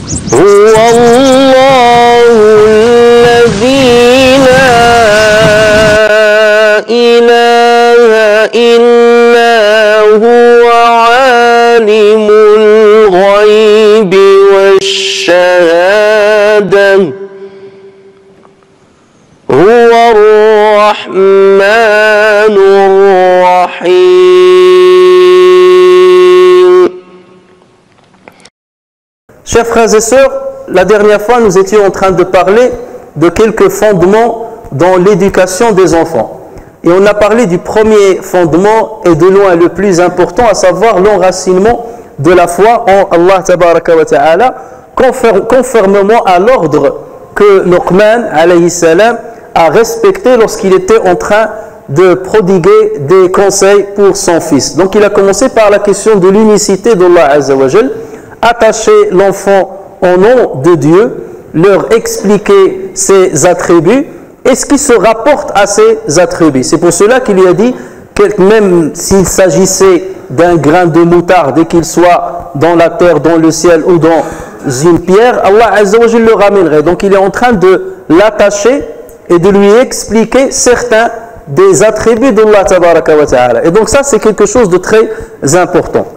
هو الله الذي لا إله إلا هو عالم الغيب والشهادة هو الرحمن الرحيم. Chers frères et sœurs, la dernière fois nous étions en train de parler de quelques fondements dans l'éducation des enfants. Et on a parlé du premier fondement et de loin le plus important, à savoir l'enracinement de la foi en Allah tabaraka wa ta'ala, conformément à l'ordre que Luqman alayhi salam a respecté lorsqu'il était en train de prodiguer des conseils pour son fils. Donc il a commencé par la question de l'unicité d'Allah azza wa jal, attacher l'enfant au nom de Dieu, leur expliquer ses attributs et ce qui se rapporte à ces attributs. C'est pour cela qu'il lui a dit que même s'il s'agissait d'un grain de moutarde et qu'il soit dans la terre, dans le ciel ou dans une pierre, Allah azza wa jal le ramènerait. Donc il est en train de l'attacher et de lui expliquer certains des attributs d'Allah tabaraka wa ta'ala. Et donc ça c'est quelque chose de très important.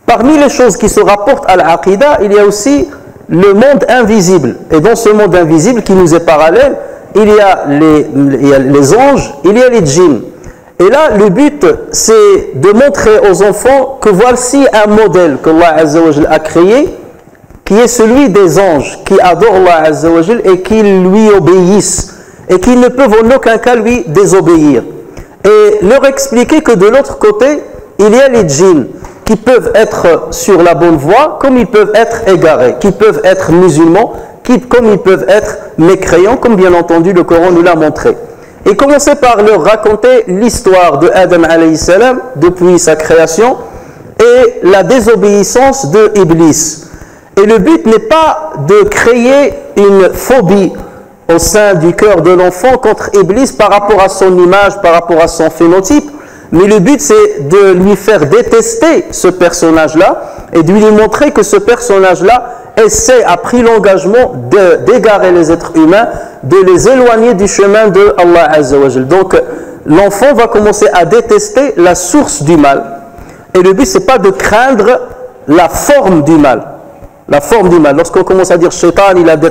Parmi les choses qui se rapportent à l'Aqidah, il y a aussi le monde invisible. Et dans ce monde invisible qui nous est parallèle, il y a les anges, il y a les djinns. Et là, le but, c'est de montrer aux enfants que voici un modèle qu'Allah Azza wa Jal a créé, qui est celui des anges, qui adorent Allah Azza wa Jal et qui lui obéissent, et qui ne peuvent en aucun cas lui désobéir. Et leur expliquer que de l'autre côté, il y a les djinns, qui peuvent être sur la bonne voie, comme ils peuvent être égarés, qui peuvent être musulmans, comme ils peuvent être mécréants, comme bien entendu le Coran nous l'a montré. Et commencer par leur raconter l'histoire de Adam alayhi salam depuis sa création et la désobéissance de Iblis. Et le but n'est pas de créer une phobie au sein du cœur de l'enfant contre Iblis par rapport à son image, par rapport à son phénotype, mais le but c'est de lui faire détester ce personnage-là et de lui montrer que ce personnage-là a pris l'engagement d'égarer les êtres humains, de les éloigner du chemin de Allah Azza wa Jal. Donc l'enfant va commencer à détester la source du mal. Et le but c'est pas de craindre la forme du mal. La forme du mal. Lorsqu'on commence à dire Shaitan, il a des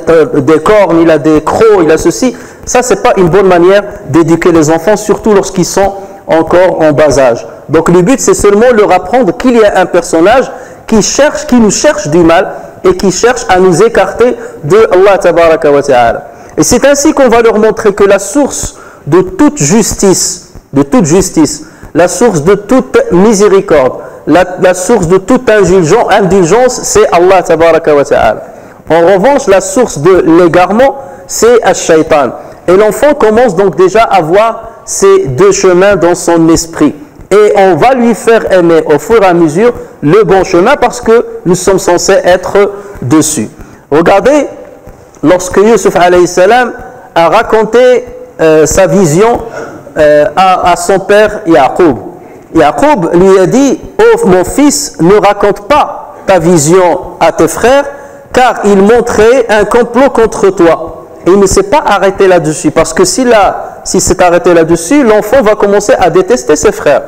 cornes, il a des crocs, il a ceci, ça c'est pas une bonne manière d'éduquer les enfants, surtout lorsqu'ils sont encore en bas âge. Donc le but c'est seulement leur apprendre qu'il y a un personnage qui nous cherche du mal et qui cherche à nous écarter de Allah tabaraka wa ta'ala. Et c'est ainsi qu'on va leur montrer que la source de toute justice, la source de toute miséricorde, la source de toute indulgence, c'est Allah tabaraka wa ta'ala. En revanche, la source de l'égarement, c'est Ash-Shaytan. Et l'enfant commence donc déjà à voir ces deux chemins dans son esprit. Et on va lui faire aimer au fur et à mesure le bon chemin parce que nous sommes censés être dessus. Regardez, lorsque Yusuf alayhi salam a raconté sa vision à son père Yaqub. Yaqub lui a dit: oh mon fils, ne raconte pas ta vision à tes frères car ils montraient un complot contre toi. Et il ne s'est pas arrêté là-dessus parce que s'il s'est arrêté là-dessus, l'enfant va commencer à détester ses frères.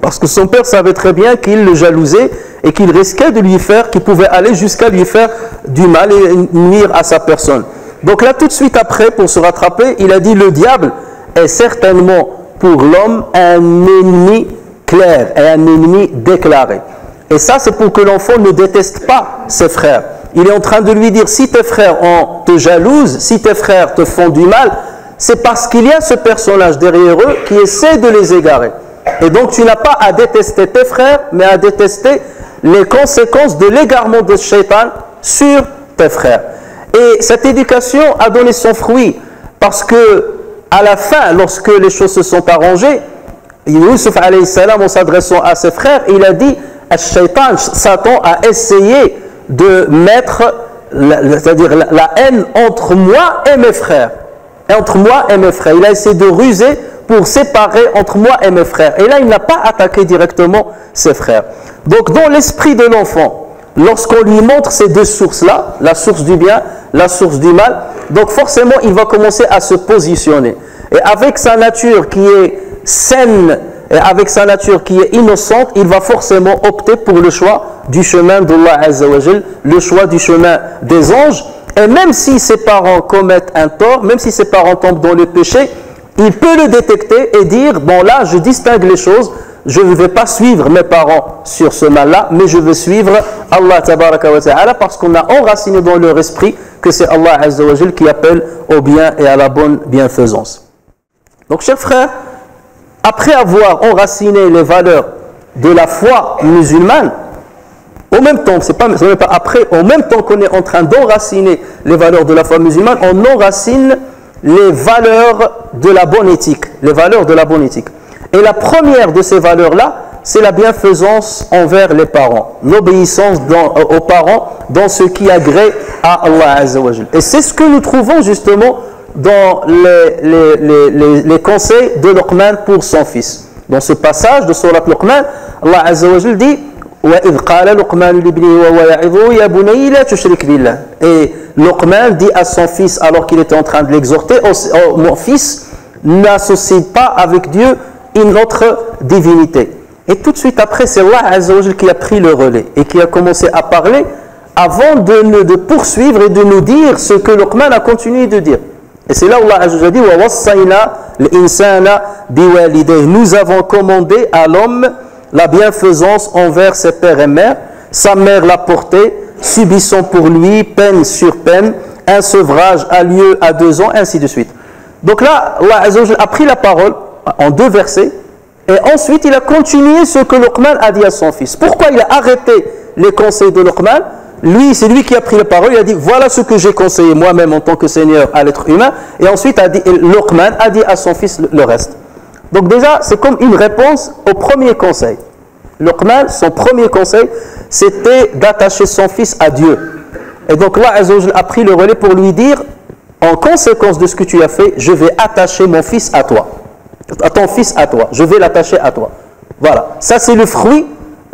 Parce que son père savait très bien qu'il le jalousait et qu'il risquait de lui faire, qu'il pouvait aller jusqu'à lui faire du mal et nuire à sa personne. Donc là, tout de suite après, pour se rattraper, il a dit: le diable est certainement pour l'homme un ennemi clair et un ennemi déclaré. Et ça, c'est pour que l'enfant ne déteste pas ses frères. Il est en train de lui dire: si tes frères te jalousent, si tes frères te font du mal, c'est parce qu'il y a ce personnage derrière eux qui essaie de les égarer. Et donc tu n'as pas à détester tes frères, mais à détester les conséquences de l'égarement de Shaitan sur tes frères. Et cette éducation a donné son fruit, parce que à la fin, lorsque les choses se sont arrangées, Yusuf alayhi salam, en s'adressant à ses frères, il a dit: Shaitan, Satan a essayé de mettre c'est-à-dire la haine entre moi et mes frères. Entre moi et mes frères. Il a essayé de ruser pour séparer entre moi et mes frères. Et là, il n'a pas attaqué directement ses frères. Donc, dans l'esprit de l'enfant, lorsqu'on lui montre ces deux sources-là, la source du bien, la source du mal, donc forcément il va commencer à se positionner. Et avec sa nature qui est saine, et avec sa nature qui est innocente, il va forcément opter pour le choix du chemin d'Allah Azza wa Jal, le choix du chemin des anges. Et même si ses parents commettent un tort, même si ses parents tombent dans le péché, il peut le détecter et dire, bon là je distingue les choses, je ne vais pas suivre mes parents sur ce mal-là, mais je veux suivre Allah tabaraka wa ta'ala parce qu'on a enraciné dans leur esprit que c'est Allah Azza wa Jal qui appelle au bien et à la bonne bienfaisance. Donc chers frères, après avoir enraciné les valeurs de la foi musulmane, au même temps, c'est pas après, au même temps qu'on est en train d'enraciner les valeurs de la foi musulmane, on enracine les valeurs de la bonne éthique, les valeurs de la bonne éthique. Et la première de ces valeurs-là, c'est la bienfaisance envers les parents, l'obéissance aux parents dans ce qui agrée à Allah Azza wa Jal. Et c'est ce que nous trouvons justement dans les conseils de Luqman pour son fils. Dans ce passage de Surat Luqman, Allah Azza wa Jal dit وَإِذْ قَالَ لُقْمَانُ لِابْنِهِ وَهُوَ يَعِظُهُ يَا بُنَيَّ لَا تُشْرِكْ بِاللَّهِ. Et Luqman dit à son fils, alors qu'il était en train de l'exhorter, oh, mon fils, n'associe pas avec Dieu une autre divinité. Et tout de suite après, c'est Allah Azza wa Jal qui a pris le relais et qui a commencé à parler avant de poursuivre et de nous dire ce que Luqman a continué de dire. Et c'est là où Allah Azza wa Jal dit وَوَصَّيْنَا الْإِنسَانَ بِوَالِدَيْهِ. Nous avons commandé à l'homme la bienfaisance envers ses pères et mères. Sa mère l'a porté, subissant pour lui peine sur peine, un sevrage a lieu à 2 ans, ainsi de suite. Donc là, Allah Azza wa Jal a pris la parole en 2 versets, et ensuite il a continué ce que Luqman a dit à son fils. Pourquoi il a arrêté les conseils de Luqman? Lui, c'est lui qui a pris la parole, il a dit voilà ce que j'ai conseillé moi-même en tant que Seigneur à l'être humain, et ensuite Luqman a dit à son fils le reste. Donc déjà, c'est comme une réponse au premier conseil. Luqman, son premier conseil, c'était d'attacher son fils à Dieu. Et donc là, Azza wa Jal a pris le relais pour lui dire, en conséquence de ce que tu as fait, je vais attacher mon fils à toi. À ton fils à toi. Je vais l'attacher à toi. Voilà. Ça, c'est le fruit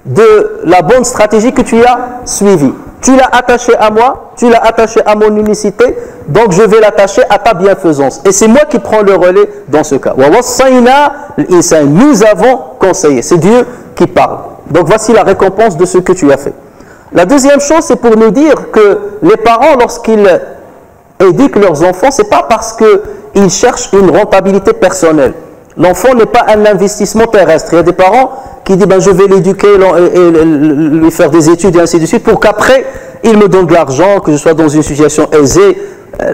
de la bonne stratégie que tu as suivie. Tu l'as attaché à moi, tu l'as attaché à mon unicité, donc je vais l'attacher à ta bienfaisance. Et c'est moi qui prends le relais dans ce cas. Nous avons conseillé. C'est Dieu qui parle. Donc voici la récompense de ce que tu as fait. La deuxième chose, c'est pour nous dire que les parents, lorsqu'ils éduquent leurs enfants, ce n'est pas parce qu'ils cherchent une rentabilité personnelle. L'enfant n'est pas un investissement terrestre. Il y a des parents qui disent ben, je vais l'éduquer et lui faire des études et ainsi de suite pour qu'après il me donne de l'argent, que je sois dans une situation aisée.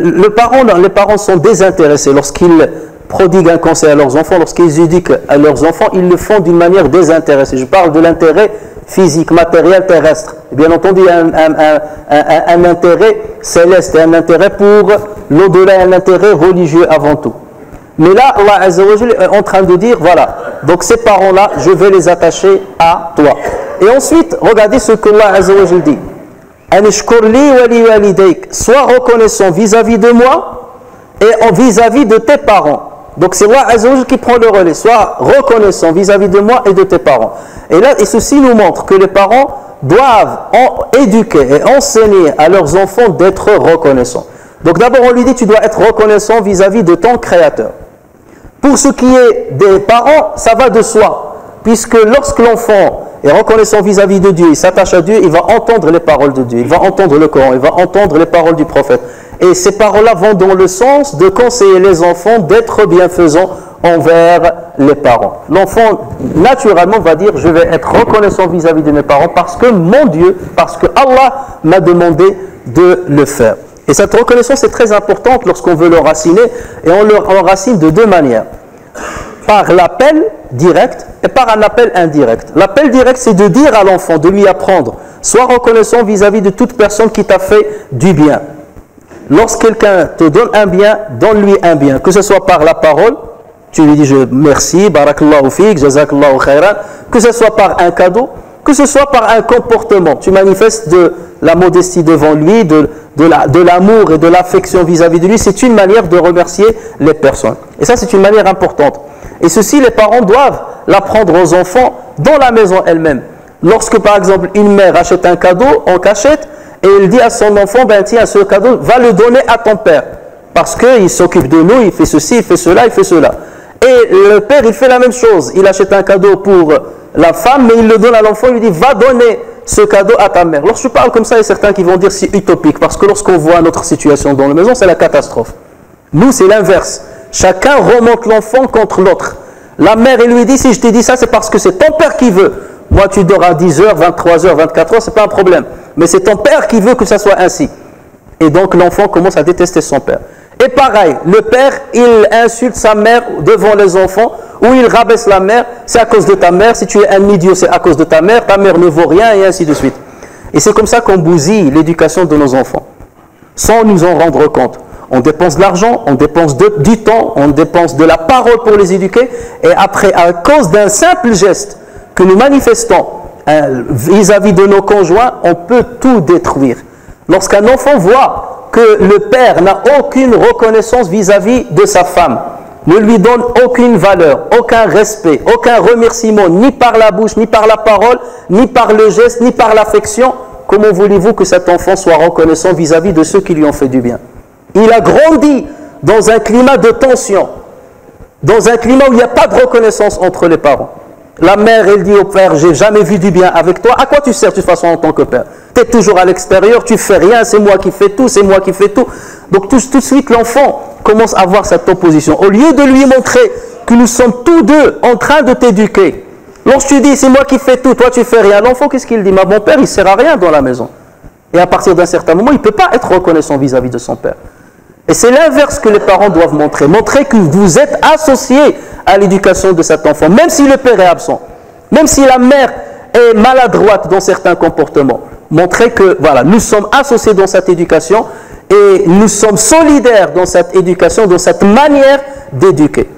Les parents sont désintéressés lorsqu'ils prodiguent un conseil à leurs enfants, lorsqu'ils éduquent à leurs enfants, ils le font d'une manière désintéressée. Je parle de l'intérêt physique, matériel, terrestre. Et bien entendu, un intérêt céleste et un intérêt pour l'au-delà, un intérêt religieux avant tout. Mais là, Allah Azza wa Jal est en train de dire, voilà, donc ces parents-là, je vais les attacher à toi. Et ensuite, regardez ce que Allah Azza wa Jal dit. Sois reconnaissant vis-à-vis de moi et vis-à-vis de tes parents. Donc c'est Allah Azza wa Jal qui prend le relais. Sois reconnaissant vis-à-vis de moi et de tes parents. Et là, et ceci nous montre que les parents doivent éduquer et enseigner à leurs enfants d'être reconnaissants. Donc d'abord, on lui dit, tu dois être reconnaissant vis-à-vis de ton Créateur. Pour ce qui est des parents, ça va de soi. Puisque lorsque l'enfant est reconnaissant vis-à-vis de Dieu, il s'attache à Dieu, il va entendre les paroles de Dieu, il va entendre le Coran, il va entendre les paroles du prophète. Et ces paroles-là vont dans le sens de conseiller les enfants d'être bienfaisants envers les parents. L'enfant, naturellement, va dire, je vais être reconnaissant vis-à-vis de mes parents parce que mon Dieu, parce que Allah m'a demandé de le faire. Et cette reconnaissance est très importante lorsqu'on veut l'enraciner, et on l'enracine de 2 manières. Par l'appel direct et par un appel indirect. L'appel direct, c'est de dire à l'enfant, de lui apprendre, sois reconnaissant vis-à-vis de toute personne qui t'a fait du bien. Lorsque quelqu'un te donne un bien, donne-lui un bien, que ce soit par la parole, tu lui dis merci, barakallahu fik, jazakallahu khairan, que ce soit par un cadeau, que ce soit par un comportement, tu manifestes de la modestie devant lui, de l'amour et de l'affection vis-à-vis de lui, c'est une manière de remercier les personnes. Et ça, c'est une manière importante. Et ceci, les parents doivent l'apprendre aux enfants dans la maison elle-même. Lorsque par exemple une mère achète un cadeau en cachette et elle dit à son enfant, ben tiens, ce cadeau, va le donner à ton père. Parce qu'il s'occupe de nous, il fait ceci, il fait cela, il fait cela. Et le père, il fait la même chose. Il achète un cadeau pour la femme, mais il le donne à l'enfant, il lui dit, va donner ce cadeau à ta mère. Lorsque je parle comme ça, il y a certains qui vont dire c'est utopique, parce que lorsqu'on voit notre situation dans la maison, c'est la catastrophe. Nous, c'est l'inverse. Chacun remonte l'enfant contre l'autre. La mère, elle lui dit, si je te dis ça, c'est parce que c'est ton père qui veut. Moi, tu dors à 10h, 23h, 24h, c'est pas un problème. Mais c'est ton père qui veut que ça soit ainsi. Et donc, l'enfant commence à détester son père. Et pareil, le père, il insulte sa mère devant les enfants, ou il rabaisse la mère, c'est à cause de ta mère, si tu es un idiot, c'est à cause de ta mère ne vaut rien, et ainsi de suite. Et c'est comme ça qu'on bousille l'éducation de nos enfants, sans nous en rendre compte. On dépense de l'argent, on dépense du temps, on dépense de la parole pour les éduquer, et après, à cause d'un simple geste que nous manifestons vis-à-vis de nos conjoints, on peut tout détruire. Lorsqu'un enfant voit que le père n'a aucune reconnaissance vis-à-vis de sa femme, ne lui donne aucune valeur, aucun respect, aucun remerciement, ni par la bouche, ni par la parole, ni par le geste, ni par l'affection, comment voulez-vous que cet enfant soit reconnaissant vis-à-vis de ceux qui lui ont fait du bien? Il a grandi dans un climat de tension, dans un climat où il n'y a pas de reconnaissance entre les parents. La mère, elle dit au père, j'ai jamais vu du bien avec toi. À quoi tu sers de toute façon en tant que père? Tu es toujours à l'extérieur, tu fais rien, c'est moi qui fais tout, c'est moi qui fais tout. Donc tout de suite, l'enfant commence à avoir cette opposition. Au lieu de lui montrer que nous sommes tous deux en train de t'éduquer, lorsque tu dis, c'est moi qui fais tout, toi tu fais rien, l'enfant, qu'est-ce qu'il dit? Mon père, il ne sert à rien dans la maison. Et à partir d'un certain moment, il ne peut pas être reconnaissant vis-à-vis de son père. Et c'est l'inverse que les parents doivent montrer. Montrer que vous êtes associés à l'éducation de cet enfant, même si le père est absent, même si la mère est maladroite dans certains comportements. Montrer que voilà, nous sommes associés dans cette éducation et nous sommes solidaires dans cette éducation, dans cette manière d'éduquer.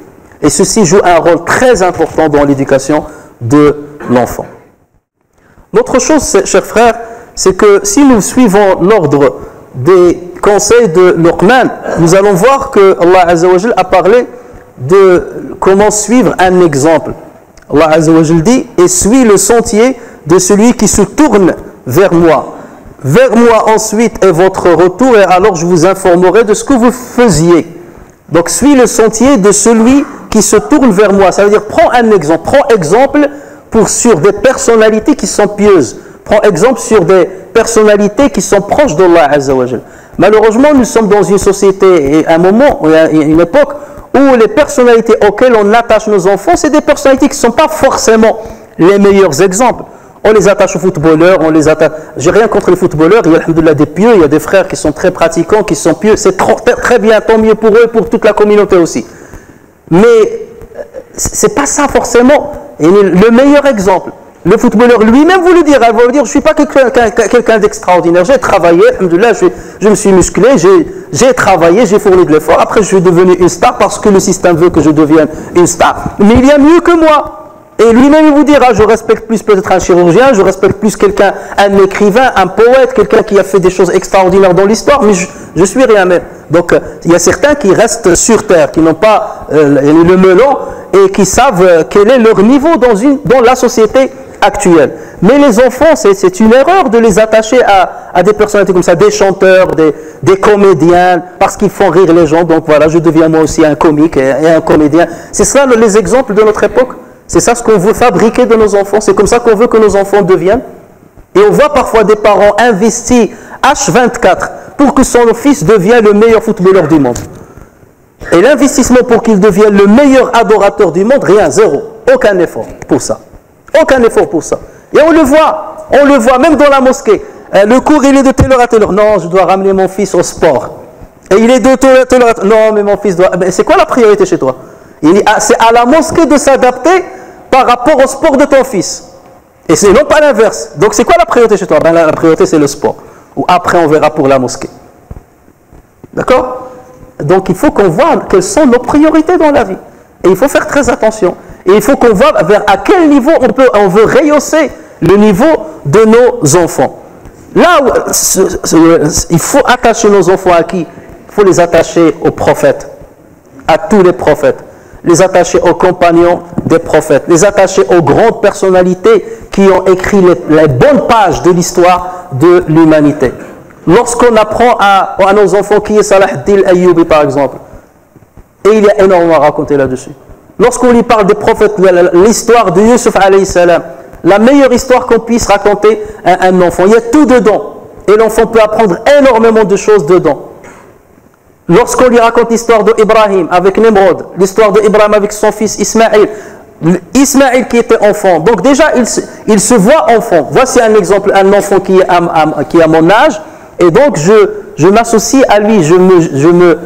Et ceci joue un rôle très important dans l'éducation de l'enfant. L'autre chose, chers frères, c'est que si nous suivons l'ordre des conseils de Luqman, nous allons voir que Allah Azza wa Jal a parlé de comment suivre un exemple. Allah Azza wa Jal dit, et suis le sentier de celui qui se tourne vers moi. Vers moi ensuite est votre retour et alors je vous informerai de ce que vous faisiez. Donc suis le sentier de celui qui se tourne vers moi. Ça veut dire prends un exemple. Prends exemple sur des personnalités qui sont pieuses. Prends exemple sur des personnalités qui sont proches d'Allah Azza wa Jal. Malheureusement, nous sommes dans une société et un moment, une époque où les personnalités auxquelles on attache nos enfants, c'est des personnalités qui ne sont pas forcément les meilleurs exemples. On les attache aux footballeurs, on les attache... J'ai rien contre les footballeurs, il y a alhamdoulilah des pieux, il y a des frères qui sont très pratiquants, qui sont pieux, c'est très bien, tant mieux pour eux et pour toute la communauté aussi. Mais c'est pas ça forcément le meilleur exemple. Le footballeur lui-même vous le dira, il va vous dire, je ne suis pas quelqu'un d'extraordinaire, j'ai travaillé, alhamdoulilah, je me suis musclé, j'ai travaillé, j'ai fourni de l'effort, après je suis devenu une star parce que le système veut que je devienne une star. Mais il y a mieux que moi. Et lui-même il vous dira, je respecte plus peut-être un chirurgien, je respecte plus quelqu'un, un écrivain, un poète, quelqu'un qui a fait des choses extraordinaires dans l'histoire, mais je suis rien même. Donc il y a certains qui restent sur terre, qui n'ont pas le melon et qui savent quel est leur niveau dans la société actuelle. Mais les enfants, c'est une erreur de les attacher à des personnalités comme ça, des chanteurs, des comédiens, parce qu'ils font rire les gens, donc voilà, je deviens moi aussi un comique et un comédien. C'est ça les exemples de notre époque. C'est ça ce qu'on veut fabriquer de nos enfants. C'est comme ça qu'on veut que nos enfants deviennent. Et on voit parfois des parents investir H24 pour que son fils devienne le meilleur footballeur du monde. Et l'investissement pour qu'il devienne le meilleur adorateur du monde, rien, zéro. Aucun effort pour ça. Aucun effort pour ça. Et on le voit même dans la mosquée. Le cours, il est de telle heure à telle heure. Non, je dois ramener mon fils au sport. Et il est de telle heure à telle heure. Non, mais mon fils doit... C'est quoi la priorité chez toi? C'est à la mosquée de s'adapter par rapport au sport de ton fils. Et c'est non pas l'inverse. Donc c'est quoi la priorité chez toi? La priorité c'est le sport. Ou après on verra pour la mosquée. D'accord? Donc il faut qu'on voit quelles sont nos priorités dans la vie. Et il faut faire très attention. Et il faut qu'on voit à quel niveau on veut rehausser le niveau de nos enfants. Là où il faut attacher nos enfants à qui? Il faut les attacher aux prophètes. À tous les prophètes. les attacher aux compagnons des prophètes, les attacher aux grandes personnalités qui ont écrit les bonnes pages de l'histoire de l'humanité. Lorsqu'on apprend à nos enfants qui est Salah ad-Din Ayyubi par exemple, et il y a énormément à raconter là-dessus. Lorsqu'on lui parle des prophètes, l'histoire de Yusuf alayhi salam, la meilleure histoire qu'on puisse raconter à un enfant, il y a tout dedans. Et l'enfant peut apprendre énormément de choses dedans. Lorsqu'on lui raconte l'histoire d'Ibrahim avec Nimrod, l'histoire d'Ibrahim avec son fils Ismaïl, Ismaïl qui était enfant, donc déjà il se voit enfant. Voici un exemple, un enfant qui est à mon âge, et donc je m'associe à lui, je me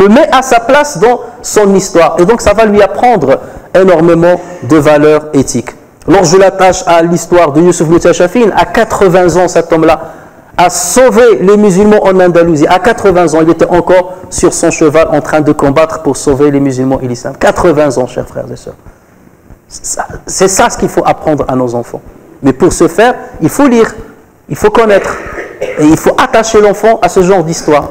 mets à sa place dans son histoire, et donc ça va lui apprendre énormément de valeurs éthiques. Lorsque je l'attache à l'histoire de Yusuf Mutashafin, à 80 ans cet homme-là a sauvé les musulmans en Andalousie. À 80 ans, il était encore sur son cheval en train de combattre pour sauver les musulmans et l'islam. 80 ans, chers frères et sœurs. C'est ça ce qu'il faut apprendre à nos enfants. Mais pour ce faire, il faut lire, il faut connaître. Et il faut attacher l'enfant à ce genre d'histoire.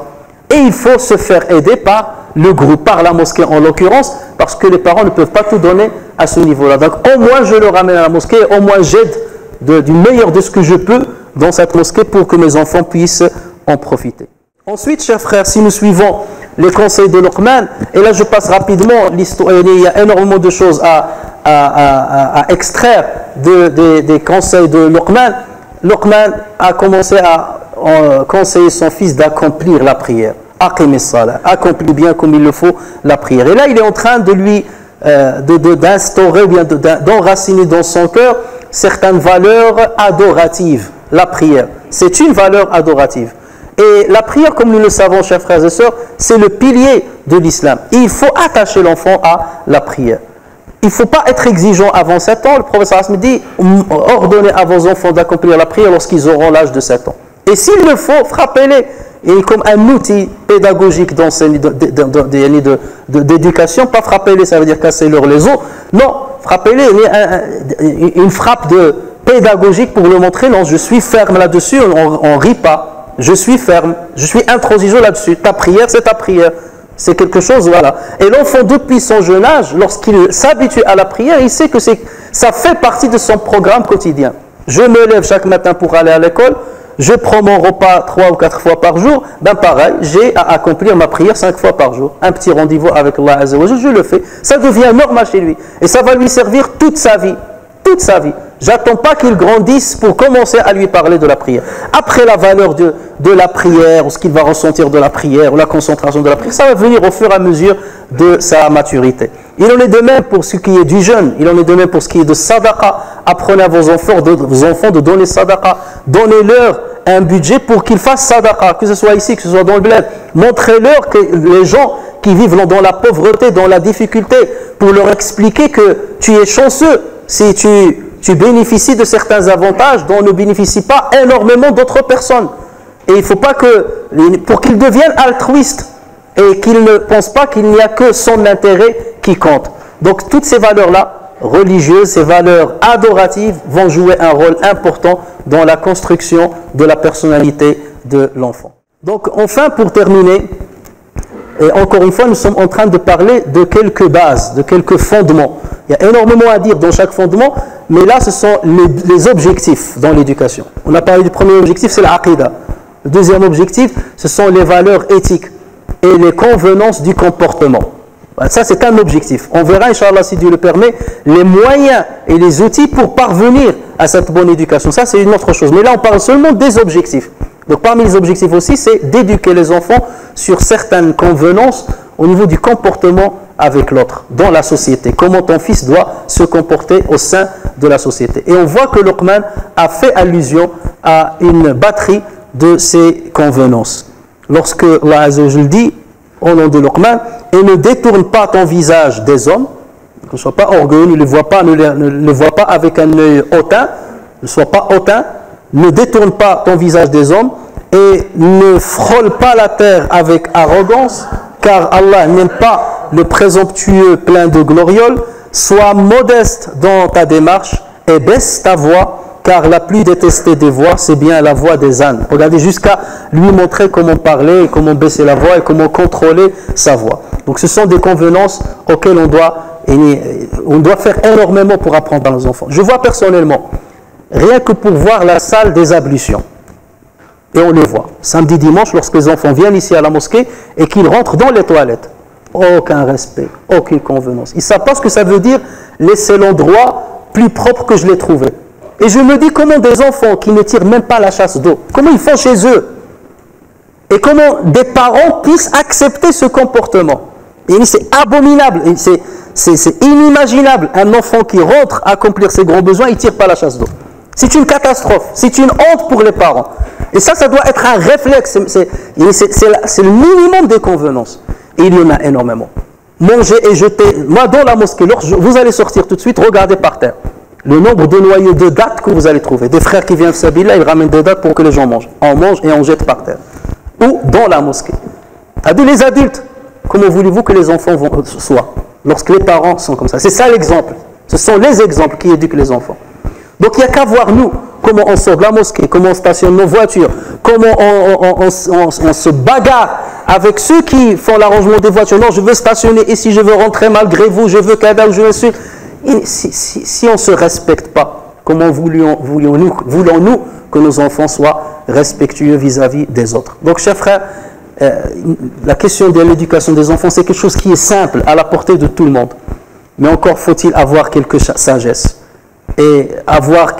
Et il faut se faire aider par le groupe, par la mosquée en l'occurrence, parce que les parents ne peuvent pas tout donner à ce niveau-là. Donc au moins je le ramène à la mosquée, au moins j'aide du meilleur de ce que je peux dans cette mosquée pour que mes enfants puissent en profiter. Ensuite, chers frères, si nous suivons les conseils de Luqman, et là je passe rapidement l'histoire, il y a énormément de choses à extraire des conseils de Luqman. Luqman a commencé à conseiller son fils d'accomplir la prière. Accomplis bien comme il le faut la prière. Et là, il est en train de lui d'instaurer ou bien d'enraciner dans son cœur certaines valeurs adoratives. La prière, c'est une valeur adorative. Et la prière, comme nous le savons, chers frères et sœurs, c'est le pilier de l'islam. Il faut attacher l'enfant à la prière. Il ne faut pas être exigeant avant 7 ans. Le prophète dit, ordonnez à vos enfants d'accomplir la prière lorsqu'ils auront l'âge de 7 ans. Et s'il le faut, frappez-les. Et comme un outil pédagogique d'éducation, pas frappez-les, ça veut dire casser les os. Non, frappez-les, une frappe pédagogique pour le montrer, non, je suis ferme là-dessus, on ne rit pas, je suis ferme, je suis intransigeant là-dessus, ta prière, c'est ta prière, c'est quelque chose, voilà. Et l'enfant, depuis son jeune âge, lorsqu'il s'habitue à la prière, il sait que ça fait partie de son programme quotidien. Je me lève chaque matin pour aller à l'école, je prends mon repas 3 ou 4 fois par jour, ben pareil, j'ai à accomplir ma prière 5 fois par jour. Un petit rendez-vous avec Allah Azza wa Jalla, je le fais. Ça devient normal chez lui. Et ça va lui servir toute sa vie. Toute sa vie. J'attends pas qu'il grandisse pour commencer à lui parler de la prière. Après la valeur de la prière, ou ce qu'il va ressentir de la prière, ou la concentration de la prière, ça va venir au fur et à mesure de sa maturité. Il en est de même pour ce qui est du jeûne, il en est de même pour ce qui est de sadaqa. Apprenez à vos enfants de donner sadaqa. Donnez-leur un budget pour qu'ils fassent sadaqa, que ce soit ici, que ce soit dans le bled. Montrez-leur que les gens qui vivent dans la pauvreté, dans la difficulté, pour leur expliquer que tu es chanceux si tu bénéficies de certains avantages dont ne bénéficient pas énormément d'autres personnes. Et il ne faut pas pour qu'ils deviennent altruistes et qu'ils ne pensent pas qu'il n'y a que son intérêt qui compte. Donc toutes ces valeurs-là, religieuses, ces valeurs adoratives vont jouer un rôle important dans la construction de la personnalité de l'enfant. Donc enfin, pour terminer, et encore une fois, nous sommes en train de parler de quelques bases, de quelques fondements. Il y a énormément à dire dans chaque fondement, mais là, ce sont les objectifs dans l'éducation. On a parlé du premier objectif, c'est l'aqidah. Le deuxième objectif, ce sont les valeurs éthiques et les convenances du comportement. Ça, c'est un objectif. On verra, Inch'Allah, si Dieu le permet, les moyens et les outils pour parvenir à cette bonne éducation. Ça, c'est une autre chose. Mais là, on parle seulement des objectifs. Donc, parmi les objectifs aussi, c'est d'éduquer les enfants sur certaines convenances au niveau du comportement avec l'autre, dans la société. Comment ton fils doit se comporter au sein de la société. Et on voit que Luqman a fait allusion à une batterie de ces convenances. Lorsque Allah Azza wa Jalla dit, au nom de Luqman, et ne détourne pas ton visage des hommes, ne sois pas orgueilleux, ne le vois pas avec un œil hautain, ne sois pas hautain, ne détourne pas ton visage des hommes et ne frôle pas la terre avec arrogance, car Allah n'aime pas le présomptueux plein de glorioles. Sois modeste dans ta démarche et baisse ta voix, car la plus détestée des voix, c'est bien la voix des ânes. Regardez, jusqu'à lui montrer comment parler, comment baisser la voix et comment contrôler sa voix. Donc ce sont des convenances auquel on doit faire énormément pour apprendre à nos enfants. Je vois personnellement, rien que pour voir la salle des ablutions, et on les voit, samedi, dimanche, lorsque les enfants viennent ici à la mosquée et qu'ils rentrent dans les toilettes, aucun respect, aucune convenance. Ils ne savent pas ce que ça veut dire laisser l'endroit plus propre que je l'ai trouvé. Et je me dis comment des enfants qui ne tirent même pas la chasse d'eau, comment ils font chez eux? Et comment des parents puissent accepter ce comportement? Et c'est abominable, c'est inimaginable. Un enfant qui rentre accomplir ses grands besoins, il ne tire pas la chasse d'eau. C'est une catastrophe, c'est une honte pour les parents. Et ça doit être un réflexe, c'est le minimum des convenances. Et il y en a énormément. Manger et jeter, moi dans la mosquée, vous allez sortir tout de suite, regardez par terre. Le nombre de noyaux de dattes que vous allez trouver. Des frères qui viennent de Sabila, ils ramènent des dattes pour que les gens mangent. On mange et on jette par terre. Ou dans la mosquée. Les adultes, comment voulez-vous que les enfants soient lorsque les parents sont comme ça? C'est ça l'exemple. Ce sont les exemples qui éduquent les enfants. Donc il n'y a qu'à voir nous, comment on sort de la mosquée, comment on stationne nos voitures, comment on se bagarre avec ceux qui font l'arrangement des voitures. Non, je veux stationner ici, je veux rentrer malgré vous, je veux qu'un je veux suivre. Si on ne se respecte pas, comment voulons-nous que nos enfants soient respectueux vis-à-vis des autres? Donc, chers frères, la question de l'éducation des enfants, c'est quelque chose qui est simple, à la portée de tout le monde. Mais encore faut-il avoir quelque sagesse et avoir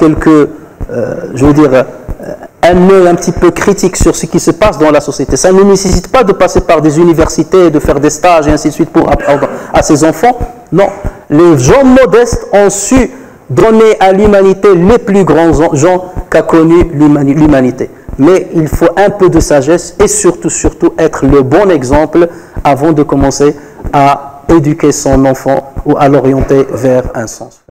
un œil un petit peu critique sur ce qui se passe dans la société. Ça ne nécessite pas de passer par des universités, de faire des stages et ainsi de suite pour apprendre à ses enfants. Non, les gens modestes ont su donner à l'humanité les plus grands gens qu'a connu l'humanité. Mais il faut un peu de sagesse et surtout être le bon exemple avant de commencer à éduquer son enfant ou à l'orienter vers un sens.